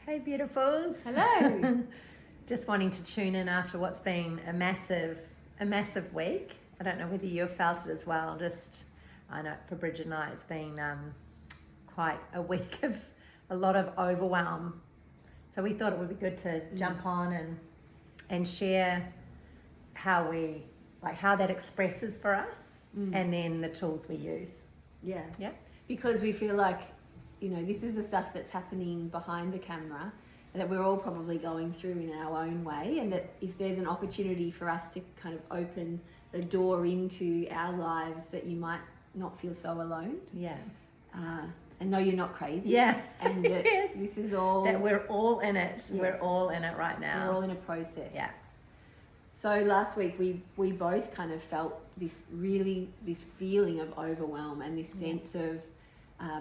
Hey beautifuls. Hello. Just wanting to tune in after what's been a massive week. I don't know whether you have felt it as well. I know for Bridget and I it's been quite a week of a lot of overwhelm. So we thought it would be good to jump on and share how that expresses for us and then the tools we use. Yeah. Yeah. Because we feel like, this is the stuff that's happening behind the camera and that we're all probably going through in our own way, and that if there's an opportunity for us to kind of open the door into our lives, that you might not feel so alone. Yeah. And know you're not crazy. Yeah. And that Yes. this is all... That we're all in it. Yes. We're all in it right now. We're all in a process. Yeah. So last week we both kind of felt this feeling of overwhelm and this sense of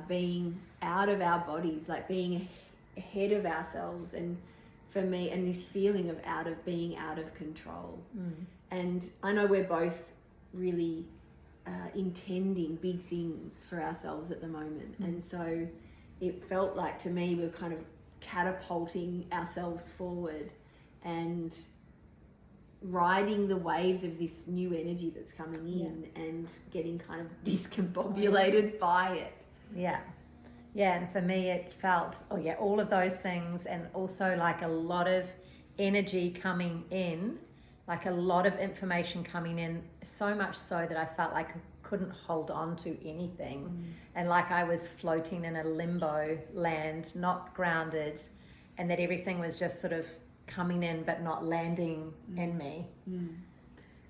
being out of our bodies, like being ahead of ourselves, and for me, and this feeling of being out of control. And I know we're both really intending big things for ourselves at the moment, and so it felt like to me we're kind of catapulting ourselves forward and riding the waves of this new energy that's coming in and getting kind of discombobulated by it. Yeah. And for me it felt, all of those things, and also like a lot of energy coming in, like a lot of information coming in, so much so that I felt like I couldn't hold on to anything. And like I was floating in a limbo land, not grounded, and that everything was just sort of coming in but not landing in me.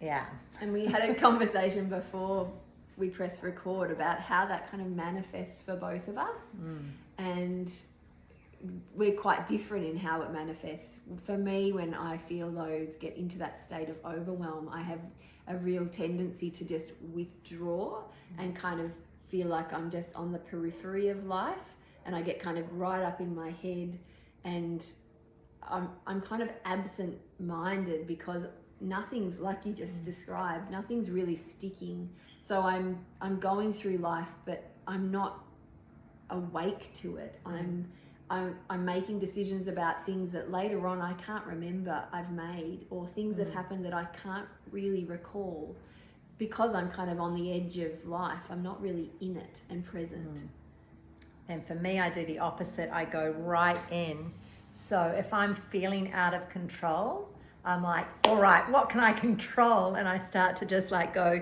Yeah. And we had a conversation before we pressed record about how that kind of manifests for both of us. And we're quite different in how it manifests. For me, when I feel those get into that state of overwhelm, I have a real tendency to just withdraw and kind of feel like I'm just on the periphery of life, and I get kind of right up in my head, and I'm kind of absent-minded because nothing's, like you just described, nothing's really sticking. So I'm going through life, but I'm not awake to it. I'm making decisions about things that later on I can't remember I've made, or things have happened that I can't really recall, because I'm kind of on the edge of life. I'm not really in it and present. And for me, I do the opposite. I go right in. So if I'm feeling out of control, I'm like, all right, what can I control? And I start to just like go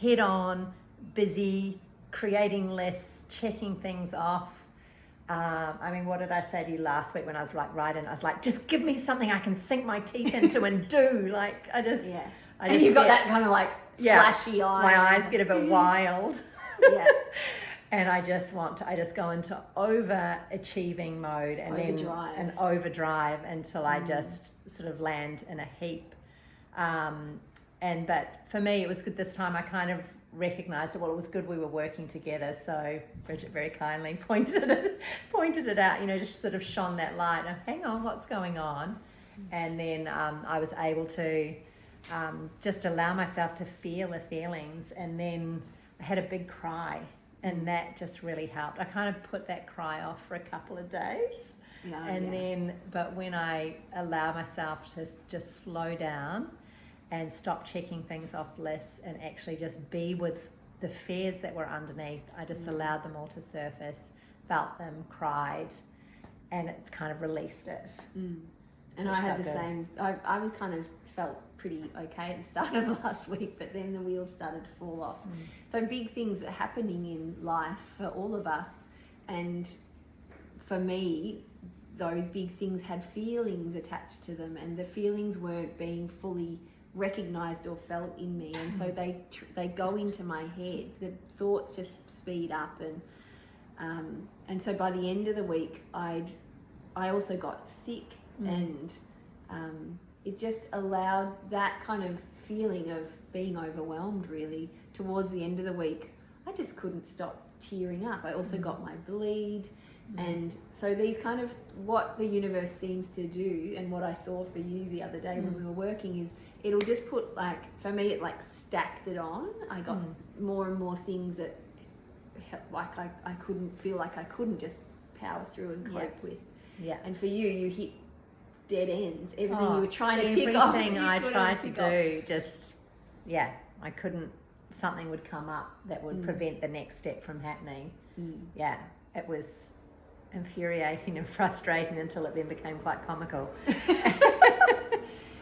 head on, busy, creating lists, checking things off. What did I say to you last week when I was like writing? I was like, just give me something I can sink my teeth into and do. Like, and you've got that kind of like flashy eye. My eyes get a bit wild. Yeah. And I just go into overachieving mode and overdrive until I just sort of land in a heap. But for me, it was good this time. I kind of recognized it. Well, it was good we were working together. So Bridget very kindly pointed it out. Just sort of shone that light. And hang on, what's going on? And then I was able to just allow myself to feel the feelings. And then I had a big cry. And that just really helped. I kind of put that cry off for a couple of days. But when I allow myself to just slow down and stop checking things off lists and actually just be with the fears that were underneath, I just allowed them all to surface, felt them, cried, and it's kind of released it. And I had the same. I was kind of felt pretty okay at the start of last week, but then the wheels started to fall off. So big things are happening in life for all of us, and for me those big things had feelings attached to them, and the feelings weren't being fully recognized or felt in me, and so they go into my head. The thoughts just speed up, and so by the end of the week I also got sick, and it just allowed that kind of feeling of being overwhelmed. Really, towards the end of the week, I just couldn't stop tearing up. I also got my bleed, and so these kind of what the universe seems to do, and what I saw for you the other day when we were working, is it'll just put, like, for me, it like stacked it on. I got more and more things that like I couldn't just power through and cope with. And for you hit dead ends. Everything you were trying to tick off. Everything I tried to do, I couldn't, something would come up that would prevent the next step from happening. Yeah, it was infuriating and frustrating until it then became quite comical.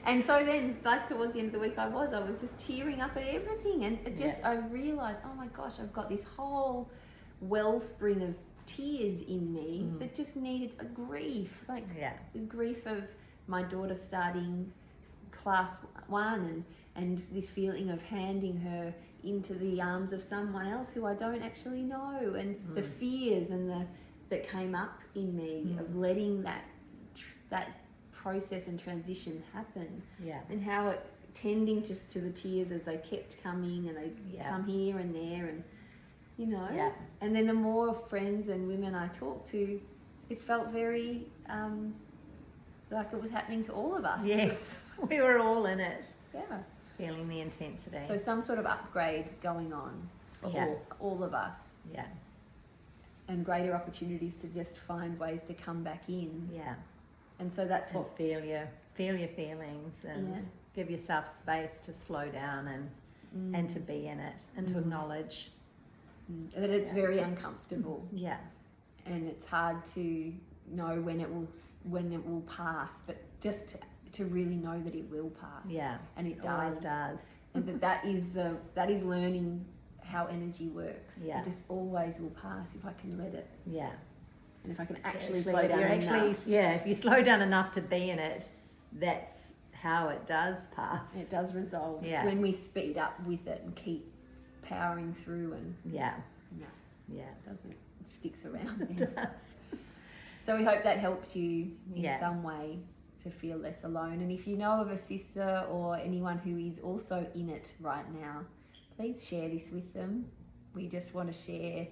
And so then, like towards the end of the week, I was just tearing up at everything, and it just I realised, oh my gosh, I've got this whole wellspring of tears in me that just needed a grief, like the grief of my daughter starting class 1 and this feeling of handing her into the arms of someone else who I don't actually know, and the fears that came up in me of letting that process and transition happen, and how it tending just to the tears as they kept coming, and they come here and there, and and then the more friends and women I talked to, it felt very like it was happening to all of us. Yes, we were all in it. Yeah, feeling the intensity. So some sort of upgrade going on for all of us. Yeah, and greater opportunities to just find ways to come back in. Yeah. And so that's what feel your feelings, and give yourself space to slow down and to be in it, and to acknowledge that it's very uncomfortable. Yeah. And it's hard to know when it will pass, but just to really know that it will pass. Yeah. And it always does. And that is learning how energy works. Yeah. It just always will pass if I can let it. Yeah. And if I can actually slow down enough. If you slow down enough to be in it, that's how it does pass. It does resolve. Yeah. It's when we speed up with it and keep powering through, and it sticks around. It does. So we hope that helped you in some way to feel less alone. And if you know of a sister or anyone who is also in it right now, please share this with them. We just want to share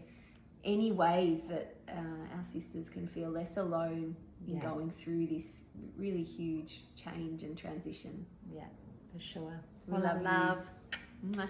any ways that our sisters can feel less alone in going through this really huge change and transition. Yeah, for sure. We love you. Mwah.